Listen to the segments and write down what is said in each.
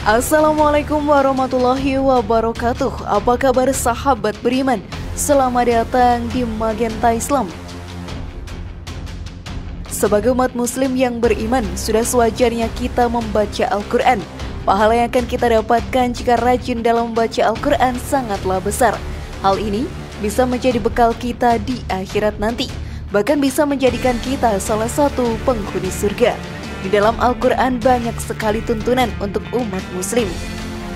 Assalamualaikum warahmatullahi wabarakatuh. Apa kabar sahabat beriman? Selamat datang di Magenta Islam. Sebagai umat muslim yang beriman, sudah sewajarnya kita membaca Al-Quran. Pahala yang akan kita dapatkan jika rajin dalam membaca Al-Quran sangatlah besar. Hal ini bisa menjadi bekal kita di akhirat nanti, bahkan bisa menjadikan kita salah satu penghuni surga. Di dalam Al-Quran banyak sekali tuntunan untuk umat muslim.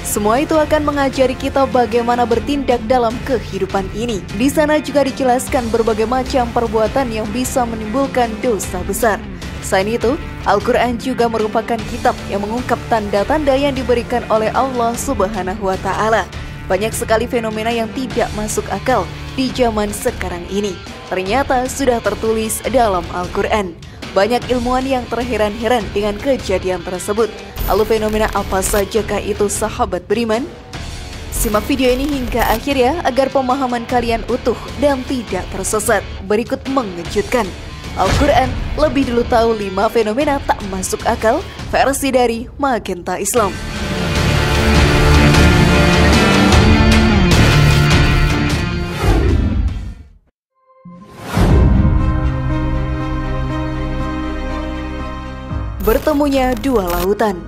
Semua itu akan mengajari kita bagaimana bertindak dalam kehidupan ini. Di sana juga dijelaskan berbagai macam perbuatan yang bisa menimbulkan dosa besar. Selain itu, Al-Quran juga merupakan kitab yang mengungkap tanda-tanda yang diberikan oleh Allah Subhanahu wa Ta'ala. Banyak sekali fenomena yang tidak masuk akal di zaman sekarang ini ternyata sudah tertulis dalam Al-Quran. Banyak ilmuwan yang terheran-heran dengan kejadian tersebut. Lalu fenomena apa sajakah itu sahabat beriman? Simak video ini hingga akhir ya, agar pemahaman kalian utuh dan tidak tersesat. Berikut mengejutkan. Al-Quran lebih dulu tahu 5 fenomena tak masuk akal versi dari Magenta Islam. Bertemunya dua lautan.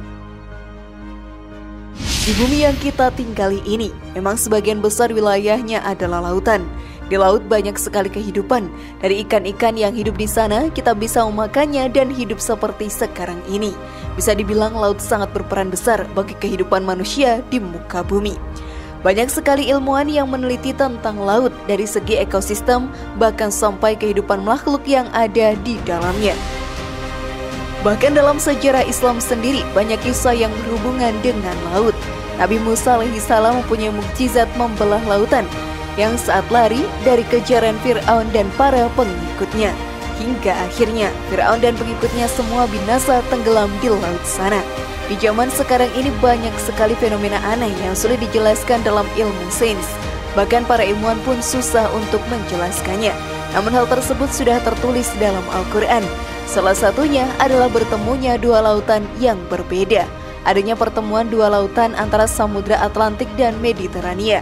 Di bumi yang kita tinggali ini, memang sebagian besar wilayahnya adalah lautan. Di laut banyak sekali kehidupan. Dari ikan-ikan yang hidup di sana, kita bisa memakannya dan hidup seperti sekarang ini. Bisa dibilang laut sangat berperan besar bagi kehidupan manusia di muka bumi. Banyak sekali ilmuwan yang meneliti tentang laut dari segi ekosistem, bahkan sampai kehidupan makhluk yang ada di dalamnya. Bahkan dalam sejarah Islam sendiri banyak kisah yang berhubungan dengan laut. Nabi Musa alaihissalam mempunyai mukjizat membelah lautan yang saat lari dari kejaran Fir'aun dan para pengikutnya. Hingga akhirnya Fir'aun dan pengikutnya semua binasa tenggelam di laut sana. Di zaman sekarang ini banyak sekali fenomena aneh yang sulit dijelaskan dalam ilmu sains. Bahkan para ilmuwan pun susah untuk menjelaskannya. Namun hal tersebut sudah tertulis dalam Al-Quran. Salah satunya adalah bertemunya dua lautan yang berbeda. Adanya pertemuan dua lautan antara Samudra Atlantik dan Mediterania.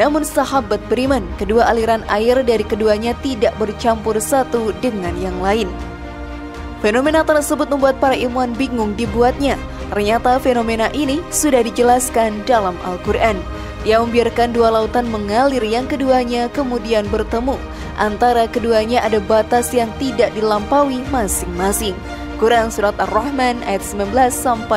Namun sahabat beriman, kedua aliran air dari keduanya tidak bercampur satu dengan yang lain. Fenomena tersebut membuat para ilmuwan bingung dibuatnya. Ternyata fenomena ini sudah dijelaskan dalam Al-Quran. Dia membiarkan dua lautan mengalir yang keduanya kemudian bertemu. Antara keduanya ada batas yang tidak dilampaui masing-masing. Quran Surat Ar-Rahman ayat 19-20.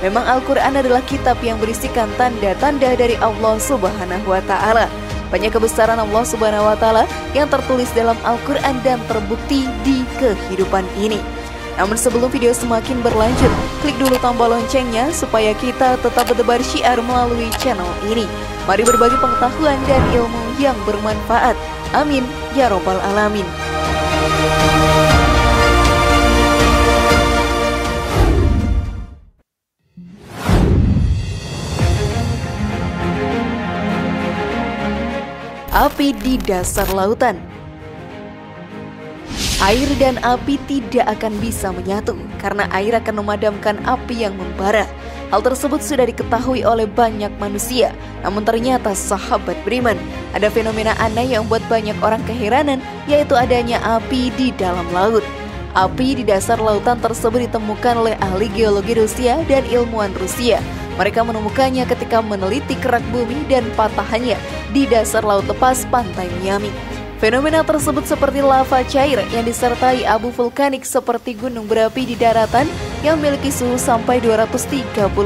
Memang Al-Quran adalah kitab yang berisikan tanda-tanda dari Allah Subhanahu wa Ta'ala. Banyak kebesaran Allah Subhanahu wa Ta'ala yang tertulis dalam Al-Quran dan terbukti di kehidupan ini. Namun sebelum video semakin berlanjut, klik dulu tombol loncengnya supaya kita tetap bertebar syiar melalui channel ini. Mari berbagi pengetahuan dan ilmu yang bermanfaat. Amin ya robbal alamin. Api di dasar lautan. Air dan api tidak akan bisa menyatu karena air akan memadamkan api yang membara. Hal tersebut sudah diketahui oleh banyak manusia. Namun ternyata sahabat beriman, ada fenomena aneh yang membuat banyak orang keheranan, yaitu adanya api di dalam laut. Api di dasar lautan tersebut ditemukan oleh ahli geologi Rusia dan ilmuwan Rusia. Mereka menemukannya ketika meneliti kerak bumi dan patahannya di dasar laut lepas pantai Miami. Fenomena tersebut seperti lava cair yang disertai abu vulkanik seperti gunung berapi di daratan yang memiliki suhu sampai 231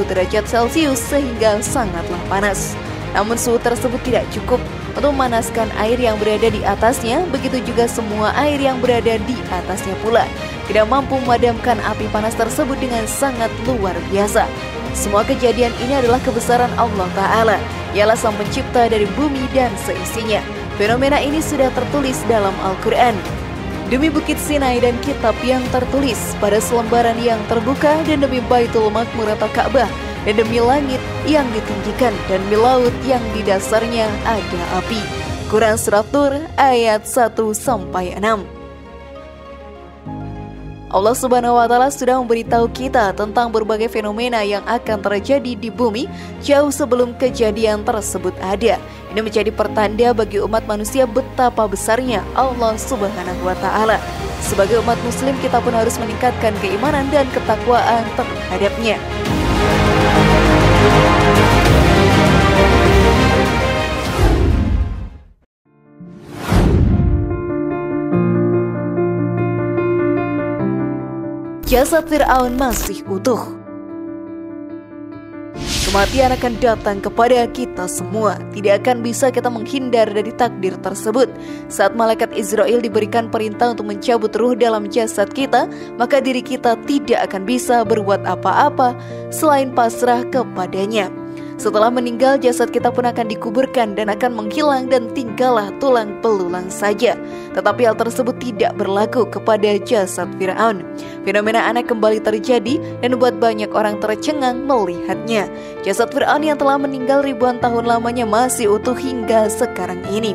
derajat Celcius sehingga sangatlah panas. Namun suhu tersebut tidak cukup untuk memanaskan air yang berada di atasnya, begitu juga semua air yang berada di atasnya pula tidak mampu memadamkan api panas tersebut dengan sangat luar biasa. Semua kejadian ini adalah kebesaran Allah Ta'ala. Ialah sang pencipta dari bumi dan seisinya. Fenomena ini sudah tertulis dalam Al-Quran. Demi Bukit Sinai dan kitab yang tertulis pada selembaran yang terbuka, dan demi Baitul Maqmur atau Ka'bah, dan demi langit yang ditinggikan, dan demi laut yang di dasarnya ada api. Quran Surat Tur ayat 1-6. Allah Subhanahu wa Ta'ala sudah memberitahu kita tentang berbagai fenomena yang akan terjadi di bumi jauh sebelum kejadian tersebut ada. Ini menjadi pertanda bagi umat manusia betapa besarnya Allah Subhanahu wa Ta'ala. Sebagai umat muslim, kita pun harus meningkatkan keimanan dan ketakwaan terhadapnya. Jasad Fir'aun masih utuh. Kematian akan datang kepada kita semua. Tidak akan bisa kita menghindar dari takdir tersebut. Saat malaikat Israel diberikan perintah untuk mencabut ruh dalam jasad kita, maka diri kita tidak akan bisa berbuat apa-apa selain pasrah kepadanya. Setelah meninggal, jasad kita pun akan dikuburkan dan akan menghilang dan tinggallah tulang belulang saja. Tetapi hal tersebut tidak berlaku kepada jasad Fir'aun. Fenomena aneh kembali terjadi dan membuat banyak orang tercengang melihatnya. Jasad Fir'aun yang telah meninggal ribuan tahun lamanya masih utuh hingga sekarang ini.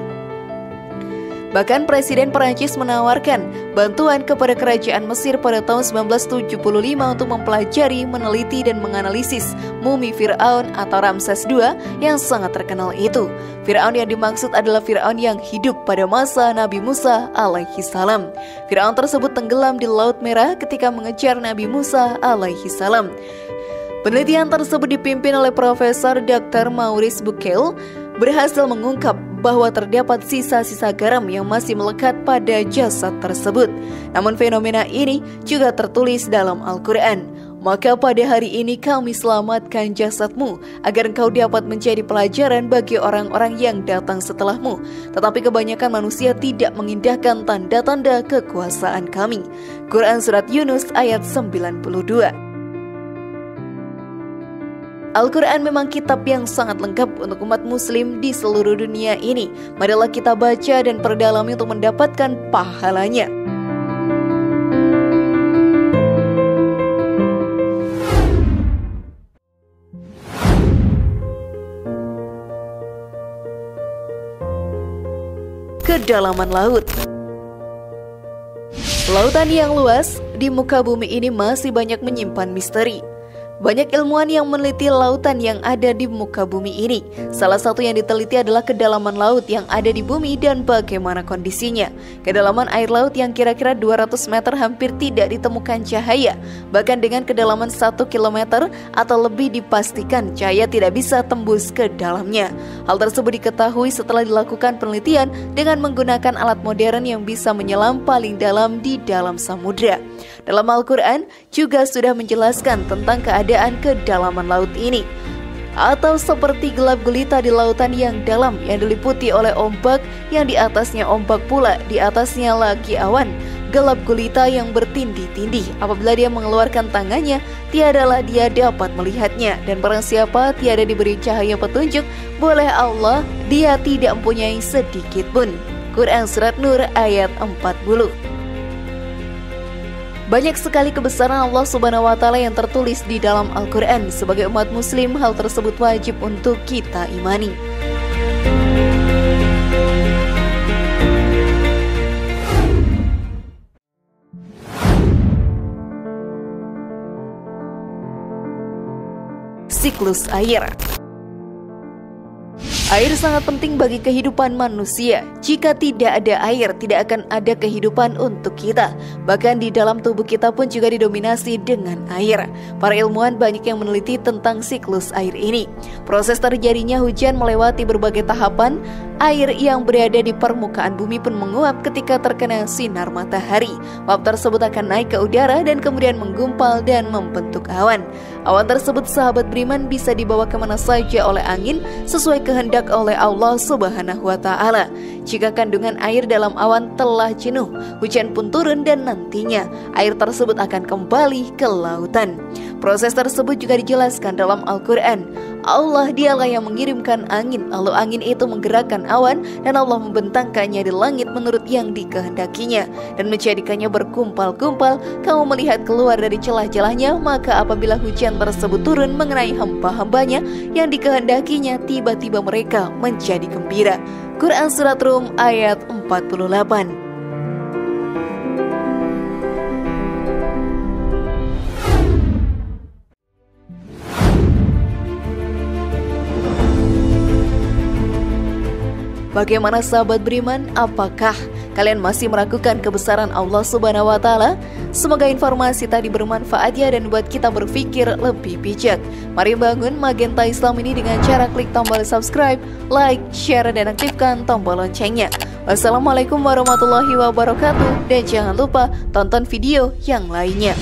Bahkan Presiden Perancis menawarkan bantuan kepada kerajaan Mesir pada tahun 1975 untuk mempelajari, meneliti, dan menganalisis mumi Fir'aun atau Ramses II yang sangat terkenal itu. Fir'aun yang dimaksud adalah Fir'aun yang hidup pada masa Nabi Musa alaihi salam. Fir'aun tersebut tenggelam di Laut Merah ketika mengejar Nabi Musa alaihi salam. Penelitian tersebut dipimpin oleh Profesor Dr. Maurice Bucaille berhasil mengungkap bahwa terdapat sisa-sisa garam yang masih melekat pada jasad tersebut. Namun fenomena ini juga tertulis dalam Al-Quran. Maka pada hari ini kami selamatkan jasadmu agar engkau dapat menjadi pelajaran bagi orang-orang yang datang setelahmu. Tetapi kebanyakan manusia tidak mengindahkan tanda-tanda kekuasaan kami. Quran Surat Yunus ayat 92. Al-Quran memang kitab yang sangat lengkap untuk umat muslim di seluruh dunia ini. Marilah kita baca dan perdalami untuk mendapatkan pahalanya. Kedalaman laut. Lautan yang luas di muka bumi ini masih banyak menyimpan misteri. Banyak ilmuwan yang meneliti lautan yang ada di muka bumi ini. Salah satu yang diteliti adalah kedalaman laut yang ada di bumi dan bagaimana kondisinya. Kedalaman air laut yang kira-kira 200 meter hampir tidak ditemukan cahaya. Bahkan dengan kedalaman 1 km atau lebih dipastikan cahaya tidak bisa tembus ke dalamnya. Hal tersebut diketahui setelah dilakukan penelitian dengan menggunakan alat modern yang bisa menyelam paling dalam di dalam samudra. Dalam Al-Quran juga sudah menjelaskan tentang keadaan kedalaman laut ini, atau seperti gelap gulita di lautan yang dalam yang diliputi oleh ombak, yang di atasnya ombak pula, di atasnya lagi awan. Gelap gulita yang bertindih-tindih. Apabila dia mengeluarkan tangannya, tiadalah dia dapat melihatnya. Dan barang siapa tiada diberi cahaya petunjuk oleh Allah, dia tidak mempunyai sedikit pun. Quran Surat Nur ayat 40. Banyak sekali kebesaran Allah Subhanahu wa Ta'ala yang tertulis di dalam Al-Quran. Sebagai umat muslim, hal tersebut wajib untuk kita imani. Siklus air. Air sangat penting bagi kehidupan manusia. Jika tidak ada air, tidak akan ada kehidupan untuk kita. Bahkan di dalam tubuh kita pun juga didominasi dengan air. Para ilmuwan banyak yang meneliti tentang siklus air ini. Proses terjadinya hujan melewati berbagai tahapan. Air yang berada di permukaan bumi pun menguap ketika terkena sinar matahari. Uap tersebut akan naik ke udara dan kemudian menggumpal dan membentuk awan. Awan tersebut, sahabat beriman, bisa dibawa kemana saja oleh angin sesuai kehendak oleh Allah Subhanahu wa Ta'ala. Jika kandungan air dalam awan telah jenuh, hujan pun turun dan nantinya air tersebut akan kembali ke lautan. Proses tersebut juga dijelaskan dalam Al-Quran. Allah dialah yang mengirimkan angin, lalu angin itu menggerakkan awan dan Allah membentangkannya di langit menurut yang dikehendakinya dan menjadikannya berkumpal-kumpal. Kamu melihat keluar dari celah-celahnya, maka apabila hujan tersebut turun mengenai hamba-hambanya yang dikehendakinya, tiba-tiba mereka menjadi gembira. Quran Surat Rum ayat 48. Bagaimana sahabat beriman? Apakah kalian masih meragukan kebesaran Allah Subhanahu wa Ta'ala? Semoga informasi tadi bermanfaat ya dan buat kita berpikir lebih bijak. Mari bangun Magenta Islam ini dengan cara klik tombol subscribe, like, share, dan aktifkan tombol loncengnya. Wassalamualaikum warahmatullahi wabarakatuh. Dan jangan lupa tonton video yang lainnya.